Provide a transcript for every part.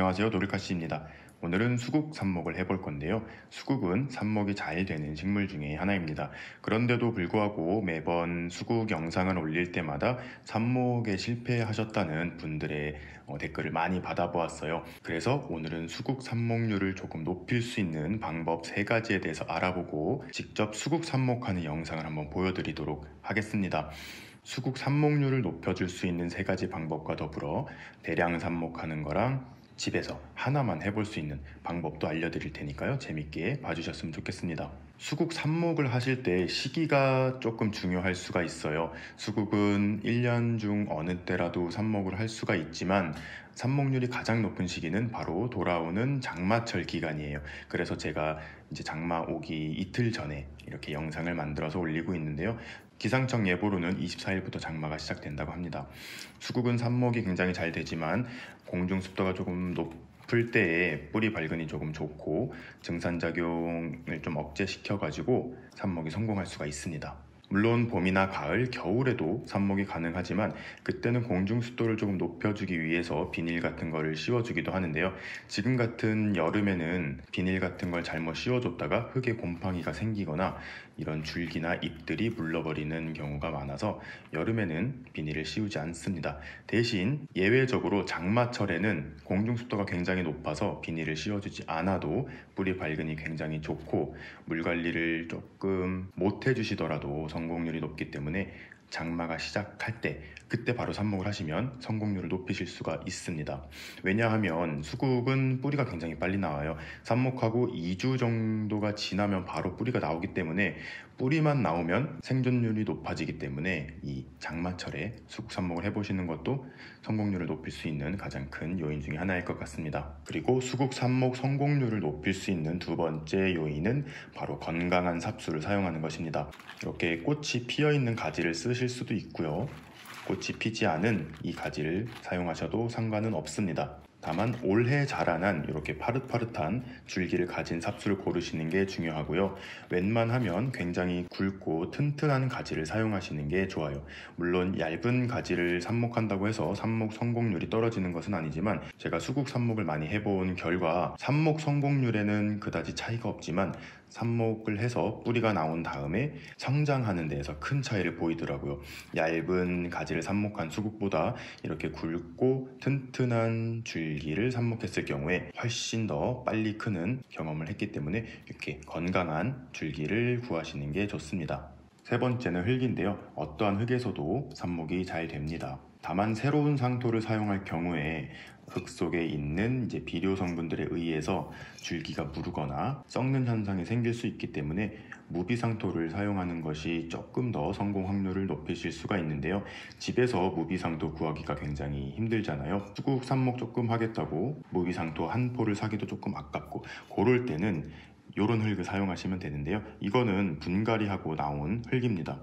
안녕하세요, 노르카씨입니다. 오늘은 수국 삽목을 해볼 건데요. 수국은 삽목이 잘 되는 식물 중에 하나입니다. 그런데도 불구하고 매번 수국 영상을 올릴 때마다 삽목에 실패하셨다는 분들의 댓글을 많이 받아보았어요. 그래서 오늘은 수국 삽목률을 조금 높일 수 있는 방법 3가지에 대해서 알아보고 직접 수국 삽목하는 영상을 한번 보여드리도록 하겠습니다. 수국 삽목률을 높여줄 수 있는 3가지 방법과 더불어 대량 삽목하는 거랑 집에서 하나만 해볼 수 있는 방법도 알려드릴 테니까요. 재밌게 봐주셨으면 좋겠습니다. 수국 삽목을 하실 때 시기가 조금 중요할 수가 있어요. 수국은 1년 중 어느 때라도 삽목을 할 수가 있지만 삽목률이 가장 높은 시기는 바로 돌아오는 장마철 기간이에요. 그래서 제가 이제 장마 오기 이틀 전에 이렇게 영상을 만들어서 올리고 있는데요. 기상청 예보로는 24일부터 장마가 시작된다고 합니다. 수국은 삽목이 굉장히 잘 되지만 공중 습도가 조금 높을 때에 뿌리 발근이 조금 좋고 증산작용을 좀 억제시켜가지고 삽목이 성공할 수가 있습니다. 물론 봄이나 가을, 겨울에도 삽목이 가능하지만 그때는 공중 습도를 조금 높여주기 위해서 비닐 같은 거를 씌워주기도 하는데요. 지금 같은 여름에는 비닐 같은 걸 잘못 씌워줬다가 흙에 곰팡이가 생기거나 이런 줄기나 잎들이 물러버리는 경우가 많아서 여름에는 비닐을 씌우지 않습니다. 대신 예외적으로 장마철에는 공중 습도가 굉장히 높아서 비닐을 씌워주지 않아도 뿌리 발근이 굉장히 좋고 물 관리를 조금 못 해주시더라도 성공률이 높기 때문에 장마가 시작할 때 그때 바로 삽목을 하시면 성공률을 높이실 수가 있습니다. 왜냐하면 수국은 뿌리가 굉장히 빨리 나와요. 삽목하고 2주 정도가 지나면 바로 뿌리가 나오기 때문에 뿌리만 나오면 생존율이 높아지기 때문에 이 장마철에 수국 삽목을 해보시는 것도 성공률을 높일 수 있는 가장 큰 요인 중에 하나일 것 같습니다. 그리고 수국 삽목 성공률을 높일 수 있는 2번째 요인은 바로 건강한 삽수를 사용하는 것입니다. 이렇게 꽃이 피어있는 가지를 쓰실 수도 있고요. 꽃이 피지 않은 이 가지를 사용하셔도 상관은 없습니다. 다만 올해 자라난 이렇게 파릇파릇한 줄기를 가진 삽수를 고르시는 게 중요하고요. 웬만하면 굉장히 굵고 튼튼한 가지를 사용하시는 게 좋아요. 물론 얇은 가지를 삽목한다고 해서 삽목 성공률이 떨어지는 것은 아니지만 제가 수국 삽목을 많이 해본 결과 삽목 성공률에는 그다지 차이가 없지만 삽목을 해서 뿌리가 나온 다음에 성장하는 데에서 큰 차이를 보이더라고요. 얇은 가지를 삽목한 수국보다 이렇게 굵고 튼튼한 줄기를 삽목했을 경우에 훨씬 더 빨리 크는 경험을 했기 때문에 이렇게 건강한 줄기를 구하시는 게 좋습니다. 3번째는 흙인데요. 어떠한 흙에서도 삽목이 잘 됩니다. 다만 새로운 상토를 사용할 경우에 흙 속에 있는 이제 비료 성분들에 의해서 줄기가 무르거나 썩는 현상이 생길 수 있기 때문에 무비상토를 사용하는 것이 조금 더 성공 확률을 높이실 수가 있는데요. 집에서 무비상토 구하기가 굉장히 힘들잖아요. 수국 삽목 조금 하겠다고 무비상토 한 포를 사기도 조금 아깝고 그럴 때는 이런 흙을 사용하시면 되는데요. 이거는 분갈이하고 나온 흙입니다.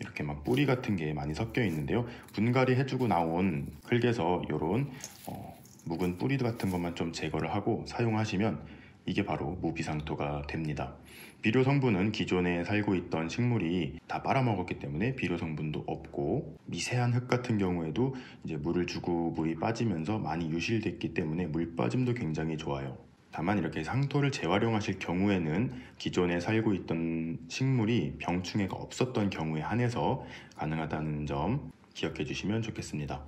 이렇게 막 뿌리 같은 게 많이 섞여 있는데요. 분갈이 해주고 나온 흙에서 이런 묵은 뿌리 같은 것만 좀 제거를 하고 사용하시면 이게 바로 무비상토가 됩니다. 비료 성분은 기존에 살고 있던 식물이 다 빨아먹었기 때문에 비료 성분도 없고 미세한 흙 같은 경우에도 이제 물을 주고 물이 빠지면서 많이 유실됐기 때문에 물 빠짐도 굉장히 좋아요. 다만 이렇게 상토를 재활용하실 경우에는 기존에 살고 있던 식물이 병충해가 없었던 경우에 한해서 가능하다는 점 기억해 주시면 좋겠습니다.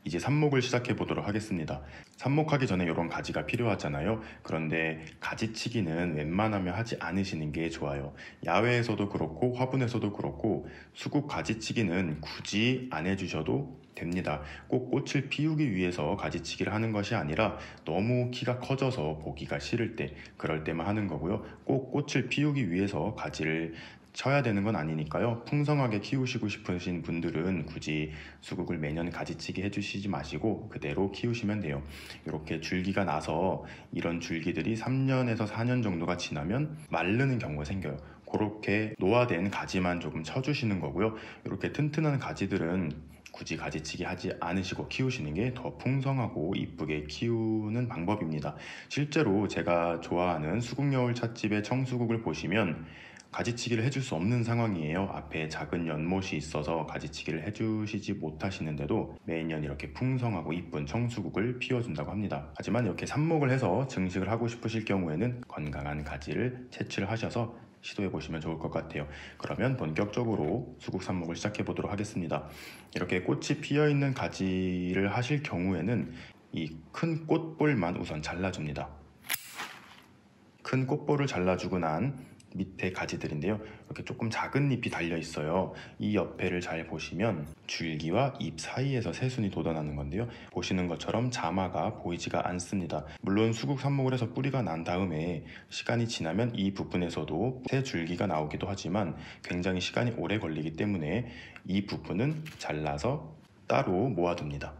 이제 삽목을 시작해 보도록 하겠습니다. 삽목하기 전에 이런 가지가 필요하잖아요. 그런데 가지치기는 웬만하면 하지 않으시는 게 좋아요. 야외에서도 그렇고 화분에서도 그렇고 수국 가지치기는 굳이 안 해주셔도 됩니다. 꼭 꽃을 피우기 위해서 가지치기를 하는 것이 아니라 너무 키가 커져서 보기가 싫을 때 그럴 때만 하는 거고요. 꼭 꽃을 피우기 위해서 가지를 쳐야 되는 건 아니니까요. 풍성하게 키우시고 싶으신 분들은 굳이 수국을 매년 가지치기 해주시지 마시고 그대로 키우시면 돼요. 이렇게 줄기가 나서 이런 줄기들이 3년에서 4년 정도가 지나면 마르는 경우가 생겨요. 그렇게 노화된 가지만 조금 쳐주시는 거고요. 이렇게 튼튼한 가지들은 굳이 가지치기 하지 않으시고 키우시는 게 더 풍성하고 이쁘게 키우는 방법입니다. 실제로 제가 좋아하는 수국여울 찻집의 청수국을 보시면 가지치기를 해줄 수 없는 상황이에요. 앞에 작은 연못이 있어서 가지치기를 해주시지 못하시는데도 매년 이렇게 풍성하고 이쁜 청수국을 피워준다고 합니다. 하지만 이렇게 삽목을 해서 증식을 하고 싶으실 경우에는 건강한 가지를 채취하셔서 시도해 보시면 좋을 것 같아요. 그러면 본격적으로 수국 삽목을 시작해 보도록 하겠습니다. 이렇게 꽃이 피어 있는 가지를 하실 경우에는 이 큰 꽃볼만 우선 잘라줍니다. 큰 꽃볼을 잘라주고 난 밑에 가지들인데요, 이렇게 조금 작은 잎이 달려 있어요. 이 옆에를 잘 보시면 줄기와 잎 사이에서 새순이 돋아나는 건데요, 보시는 것처럼 자마가 보이지가 않습니다. 물론 수국 삽목을 해서 뿌리가 난 다음에 시간이 지나면 이 부분에서도 새 줄기가 나오기도 하지만 굉장히 시간이 오래 걸리기 때문에 이 부분은 잘라서 따로 모아둡니다.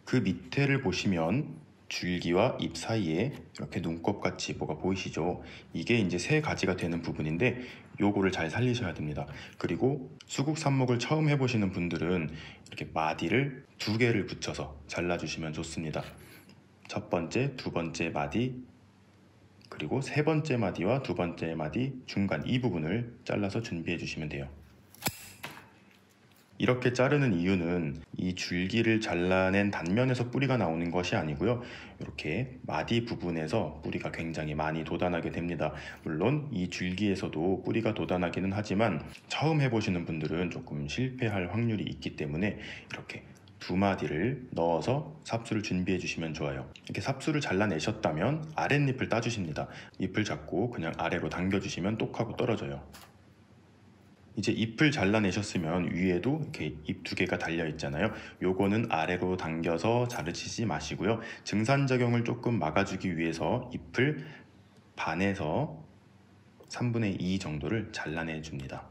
그 밑에를 보시면 줄기와 잎 사이에 이렇게 눈곱같이 뭐가 보이시죠? 이게 이제 새 가지가 되는 부분인데 요거를 잘 살리셔야 됩니다. 그리고 수국 삽목을 처음 해보시는 분들은 이렇게 마디를 2개를 붙여서 잘라주시면 좋습니다. 첫 번째, 두 번째 마디, 그리고 세 번째 마디와 두 번째 마디 중간 이 부분을 잘라서 준비해 주시면 돼요. 이렇게 자르는 이유는 이 줄기를 잘라낸 단면에서 뿌리가 나오는 것이 아니고요, 이렇게 마디 부분에서 뿌리가 굉장히 많이 돋아나게 됩니다. 물론 이 줄기에서도 뿌리가 돋아나기는 하지만 처음 해보시는 분들은 조금 실패할 확률이 있기 때문에 이렇게 2마디를 넣어서 삽수를 준비해 주시면 좋아요. 이렇게 삽수를 잘라내셨다면 아랫잎을 따주십니다. 잎을 잡고 그냥 아래로 당겨주시면 똑하고 떨어져요. 이제 잎을 잘라내셨으면 위에도 이렇게 잎 2개가 달려 있잖아요. 요거는 아래로 당겨서 자르시지 마시고요, 증산작용을 조금 막아주기 위해서 잎을 반에서 3분의 2 정도를 잘라내 줍니다.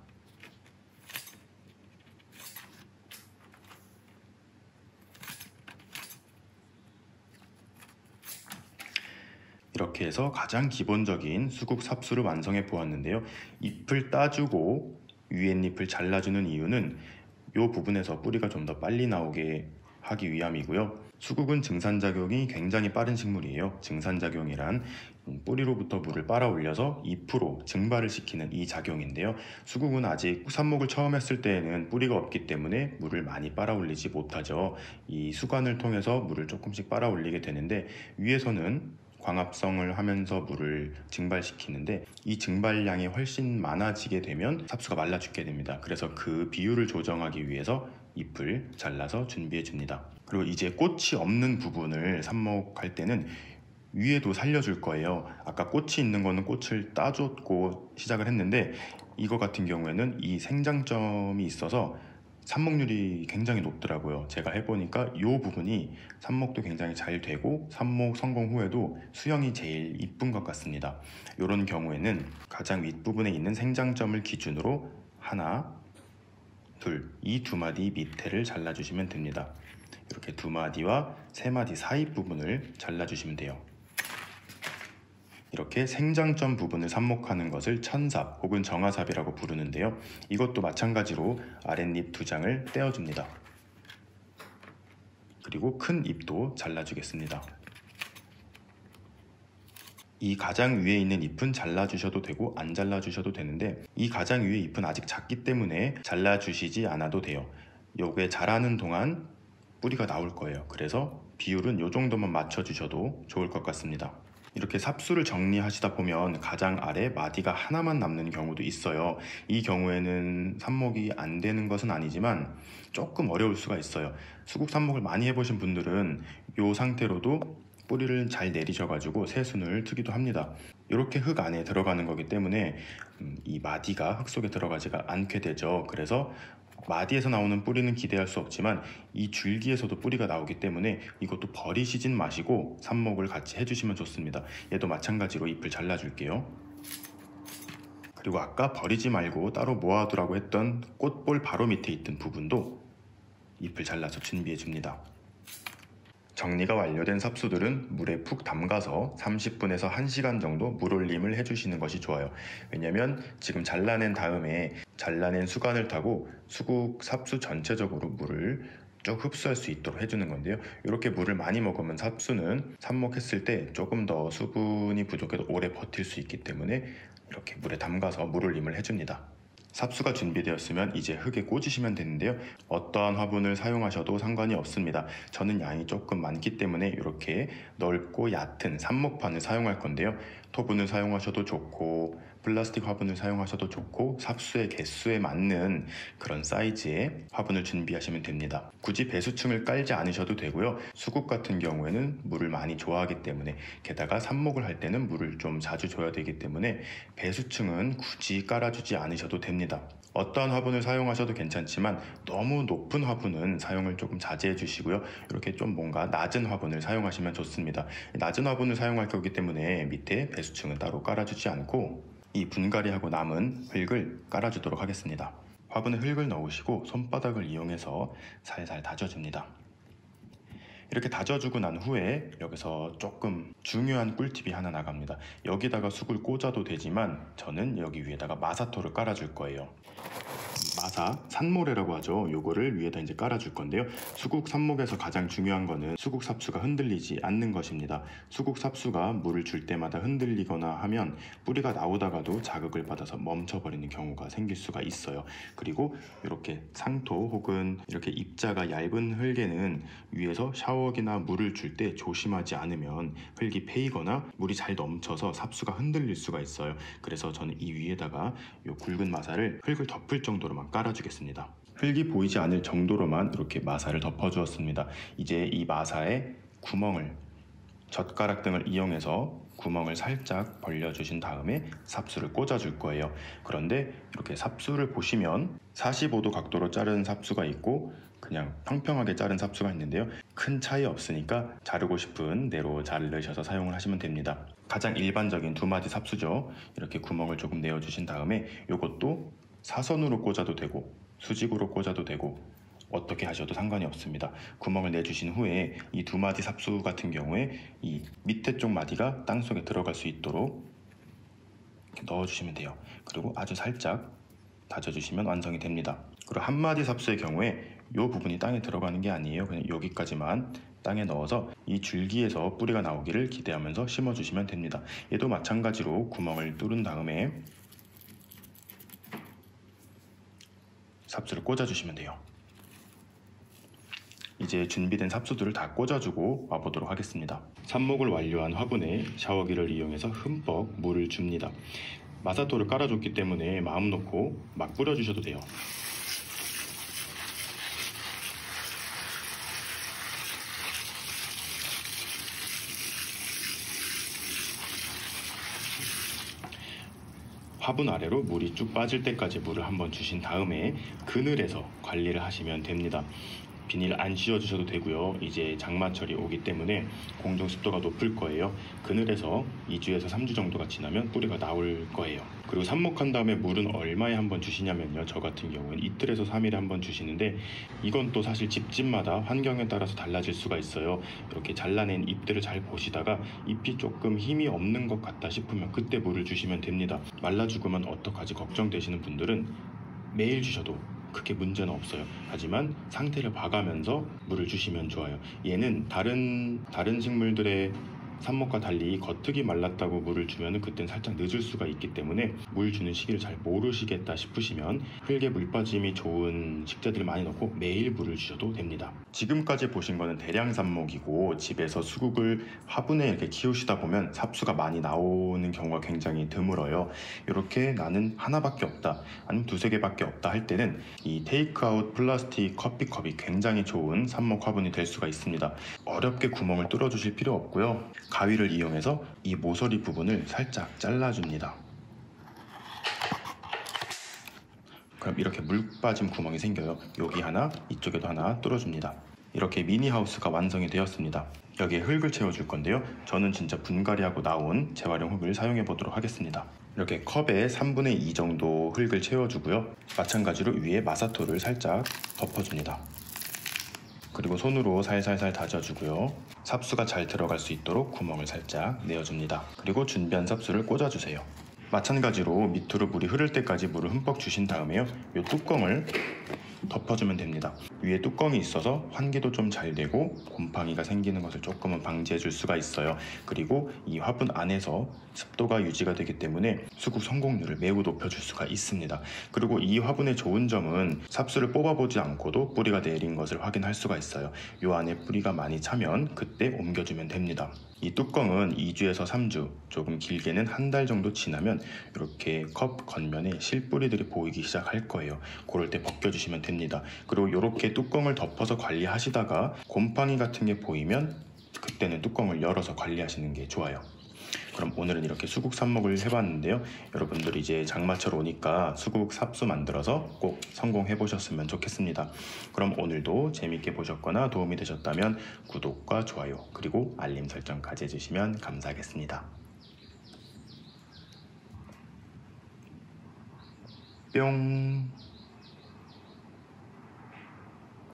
이렇게 해서 가장 기본적인 수국 삽수를 완성해 보았는데요, 잎을 따주고 위에 잎을 잘라주는 이유는 이 부분에서 뿌리가 좀 더 빨리 나오게 하기 위함이고요. 수국은 증산작용이 굉장히 빠른 식물이에요. 증산작용이란 뿌리로부터 물을 빨아 올려서 잎으로 증발을 시키는 이 작용인데요, 수국은 아직 삽목을 처음 했을 때에는 뿌리가 없기 때문에 물을 많이 빨아 올리지 못하죠. 이 수관을 통해서 물을 조금씩 빨아 올리게 되는데 위에서는 광합성을 하면서 물을 증발시키는데 이 증발량이 훨씬 많아지게 되면 삽수가 말라 죽게 됩니다. 그래서 그 비율을 조정하기 위해서 잎을 잘라서 준비해 줍니다. 그리고 이제 꽃이 없는 부분을 삽목할 때는 위에도 살려줄 거예요. 아까 꽃이 있는 거는 꽃을 따줬고 시작을 했는데 이거 같은 경우에는 이 생장점이 있어서 삽목률이 굉장히 높더라고요. 제가 해보니까 이 부분이 삽목도 굉장히 잘 되고 삽목 성공 후에도 수영이 제일 이쁜 것 같습니다. 이런 경우에는 가장 윗부분에 있는 생장점을 기준으로 하나, 둘, 이 2마디 밑에를 잘라주시면 됩니다. 이렇게 2마디와 3마디 사이 부분을 잘라주시면 돼요. 이렇게 생장점 부분을 삽목하는 것을 천삽 혹은 정화삽이라고 부르는데요, 이것도 마찬가지로 아랫잎 2장을 떼어줍니다. 그리고 큰 잎도 잘라주겠습니다. 이 가장 위에 있는 잎은 잘라주셔도 되고 안 잘라주셔도 되는데 이 가장 위에 잎은 아직 작기 때문에 잘라주시지 않아도 돼요. 요게 자라는 동안 뿌리가 나올 거예요. 그래서 비율은 요 정도만 맞춰주셔도 좋을 것 같습니다. 이렇게 삽수를 정리하시다 보면 가장 아래 마디가 하나만 남는 경우도 있어요. 이 경우에는 삽목이 안 되는 것은 아니지만 조금 어려울 수가 있어요. 수국 삽목을 많이 해보신 분들은 이 상태로도 뿌리를 잘 내리셔가지고 새순을 트기도 합니다. 이렇게 흙 안에 들어가는 거기 때문에 이 마디가 흙 속에 들어가지가 않게 되죠. 그래서 마디에서 나오는 뿌리는 기대할 수 없지만 이 줄기에서도 뿌리가 나오기 때문에 이것도 버리시진 마시고 삽목을 같이 해주시면 좋습니다. 얘도 마찬가지로 잎을 잘라줄게요. 그리고 아까 버리지 말고 따로 모아두라고 했던 꽃볼 바로 밑에 있던 부분도 잎을 잘라서 준비해 줍니다. 정리가 완료된 삽수들은 물에 푹 담가서 30분에서 1시간 정도 물올림을 해주시는 것이 좋아요. 왜냐면 지금 잘라낸 다음에 잘라낸 수관을 타고 수국 삽수 전체적으로 물을 쭉 흡수할 수 있도록 해주는 건데요, 이렇게 물을 많이 먹으면 삽수는 삽목했을 때 조금 더 수분이 부족해도 오래 버틸 수 있기 때문에 이렇게 물에 담가서 물올림을 해줍니다. 삽수가 준비되었으면 이제 흙에 꽂으시면 되는데요. 어떠한 화분을 사용하셔도 상관이 없습니다. 저는 양이 조금 많기 때문에 이렇게 넓고 얕은 삽목판을 사용할 건데요. 토분을 사용하셔도 좋고 플라스틱 화분을 사용하셔도 좋고 삽수의 개수에 맞는 그런 사이즈의 화분을 준비하시면 됩니다. 굳이 배수층을 깔지 않으셔도 되고요. 수국 같은 경우에는 물을 많이 좋아하기 때문에, 게다가 삽목을 할 때는 물을 좀 자주 줘야 되기 때문에 배수층은 굳이 깔아주지 않으셔도 됩니다. 어떠한 화분을 사용하셔도 괜찮지만 너무 높은 화분은 사용을 조금 자제해 주시고요. 이렇게 좀 뭔가 낮은 화분을 사용하시면 좋습니다. 낮은 화분을 사용할 거기 때문에 밑에 배수층은 따로 깔아주지 않고 이 분갈이하고 남은 흙을 깔아주도록 하겠습니다. 화분에 흙을 넣으시고 손바닥을 이용해서 살살 다져줍니다. 이렇게 다져주고 난 후에 여기서 조금 중요한 꿀팁이 하나 나갑니다. 여기다가 쑥을 꽂아도 되지만 저는 여기 위에다가 마사토를 깔아줄 거예요. 마사, 산모래라고 하죠. 요거를 위에다 이제 깔아줄 건데요. 수국 삽목에서 가장 중요한 거는 수국 삽수가 흔들리지 않는 것입니다. 수국 삽수가 물을 줄 때마다 흔들리거나 하면 뿌리가 나오다가도 자극을 받아서 멈춰버리는 경우가 생길 수가 있어요. 그리고 이렇게 상토 혹은 이렇게 입자가 얇은 흙에는 위에서 샤워기나 물을 줄 때 조심하지 않으면 흙이 패이거나 물이 잘 넘쳐서 삽수가 흔들릴 수가 있어요. 그래서 저는 이 위에다가 요 굵은 마사를 흙을 덮을 정도로만 깔아주겠습니다. 흙이 보이지 않을 정도로만 이렇게 마사를 덮어주었습니다. 이제 이 마사에 구멍을, 젓가락 등을 이용해서 구멍을 살짝 벌려주신 다음에 삽수를 꽂아줄 거예요. 그런데 이렇게 삽수를 보시면 45도 각도로 자른 삽수가 있고 그냥 평평하게 자른 삽수가 있는데요. 큰 차이 없으니까 자르고 싶은 대로 자르셔서 사용을 하시면 됩니다. 가장 일반적인 두 마디 삽수죠. 이렇게 구멍을 조금 내어주신 다음에 이것도 사선으로 꽂아도 되고 수직으로 꽂아도 되고 어떻게 하셔도 상관이 없습니다. 구멍을 내주신 후에 이 두 마디 삽수 같은 경우에 이 밑에 쪽 마디가 땅속에 들어갈 수 있도록 이렇게 넣어주시면 돼요. 그리고 아주 살짝 다져주시면 완성이 됩니다. 그리고 한 마디 삽수의 경우에 이 부분이 땅에 들어가는 게 아니에요. 그냥 여기까지만 땅에 넣어서 이 줄기에서 뿌리가 나오기를 기대하면서 심어주시면 됩니다. 얘도 마찬가지로 구멍을 뚫은 다음에 삽수를 꽂아주시면 돼요. 이제 준비된 삽수들을 다 꽂아주고 와보도록 하겠습니다. 삽목을 완료한 화분에 샤워기를 이용해서 흠뻑 물을 줍니다. 마사토를 깔아줬기 때문에 마음 놓고 막 뿌려주셔도 돼요. 화분 아래로 물이 쭉 빠질 때까지 물을 한번 주신 다음에 그늘에서 관리를 하시면 됩니다. 비닐 안 씌워주셔도 되고요. 이제 장마철이 오기 때문에 공중 습도가 높을 거예요. 그늘에서 2주에서 3주 정도가 지나면 뿌리가 나올 거예요. 그리고 삽목한 다음에 물은 얼마에 한번 주시냐면요. 저 같은 경우는 이틀에서 3일에 한번 주시는데 이건 또 사실 집집마다 환경에 따라서 달라질 수가 있어요. 이렇게 잘라낸 잎들을 잘 보시다가 잎이 조금 힘이 없는 것 같다 싶으면 그때 물을 주시면 됩니다. 말라 죽으면 어떡하지 걱정되시는 분들은 매일 주셔도 크게 문제는 없어요. 하지만 상태를 봐가면서 물을 주시면 좋아요. 얘는 다른 식물들의 삽목과 달리 겉흙이 말랐다고 물을 주면 그땐 살짝 늦을 수가 있기 때문에 물 주는 시기를 잘 모르시겠다 싶으시면 흙에 물 빠짐이 좋은 식재들을 많이 넣고 매일 물을 주셔도 됩니다. 지금까지 보신 거는 대량 삽목이고 집에서 수국을 화분에 이렇게 키우시다 보면 삽수가 많이 나오는 경우가 굉장히 드물어요. 이렇게 나는 하나밖에 없다 아니면 두세 개밖에 없다 할 때는 이 테이크아웃 플라스틱 커피컵이 굉장히 좋은 삽목 화분이 될 수가 있습니다. 어렵게 구멍을 뚫어 주실 필요 없고요. 가위를 이용해서 이 모서리 부분을 살짝 잘라줍니다. 그럼 이렇게 물 빠진 구멍이 생겨요. 여기 하나, 이쪽에도 하나 뚫어줍니다. 이렇게 미니하우스가 완성이 되었습니다. 여기에 흙을 채워줄 건데요. 저는 진짜 분갈이하고 나온 재활용 흙을 사용해 보도록 하겠습니다. 이렇게 컵에 3분의 2 정도 흙을 채워주고요. 마찬가지로 위에 마사토를 살짝 덮어줍니다. 그리고 손으로 살살살 다져주고요. 삽수가 잘 들어갈 수 있도록 구멍을 살짝 내어줍니다. 그리고 준비한 삽수를 꽂아주세요. 마찬가지로 밑으로 물이 흐를 때까지 물을 흠뻑 주신 다음에요. 이 뚜껑을 덮어주면 됩니다. 위에 뚜껑이 있어서 환기도 좀 잘 되고 곰팡이가 생기는 것을 조금은 방지해 줄 수가 있어요. 그리고 이 화분 안에서 습도가 유지가 되기 때문에 수국 성공률을 매우 높여줄 수가 있습니다. 그리고 이 화분의 좋은 점은 삽수를 뽑아보지 않고도 뿌리가 내린 것을 확인할 수가 있어요. 이 안에 뿌리가 많이 차면 그때 옮겨주면 됩니다. 이 뚜껑은 2주에서 3주, 조금 길게는 한 달 정도 지나면 이렇게 컵 겉면에 실뿌리들이 보이기 시작할 거예요. 그럴 때 벗겨주시면 됩니다. 그리고 이렇게 뚜껑을 덮어서 관리하시다가 곰팡이 같은 게 보이면 그때는 뚜껑을 열어서 관리하시는 게 좋아요. 그럼 오늘은 이렇게 수국 삽목을 해봤는데요. 여러분들 이제 장마철 오니까 수국 삽수 만들어서 꼭 성공해 보셨으면 좋겠습니다. 그럼 오늘도 재밌게 보셨거나 도움이 되셨다면 구독과 좋아요 그리고 알림 설정까지 해주시면 감사하겠습니다. 뿅.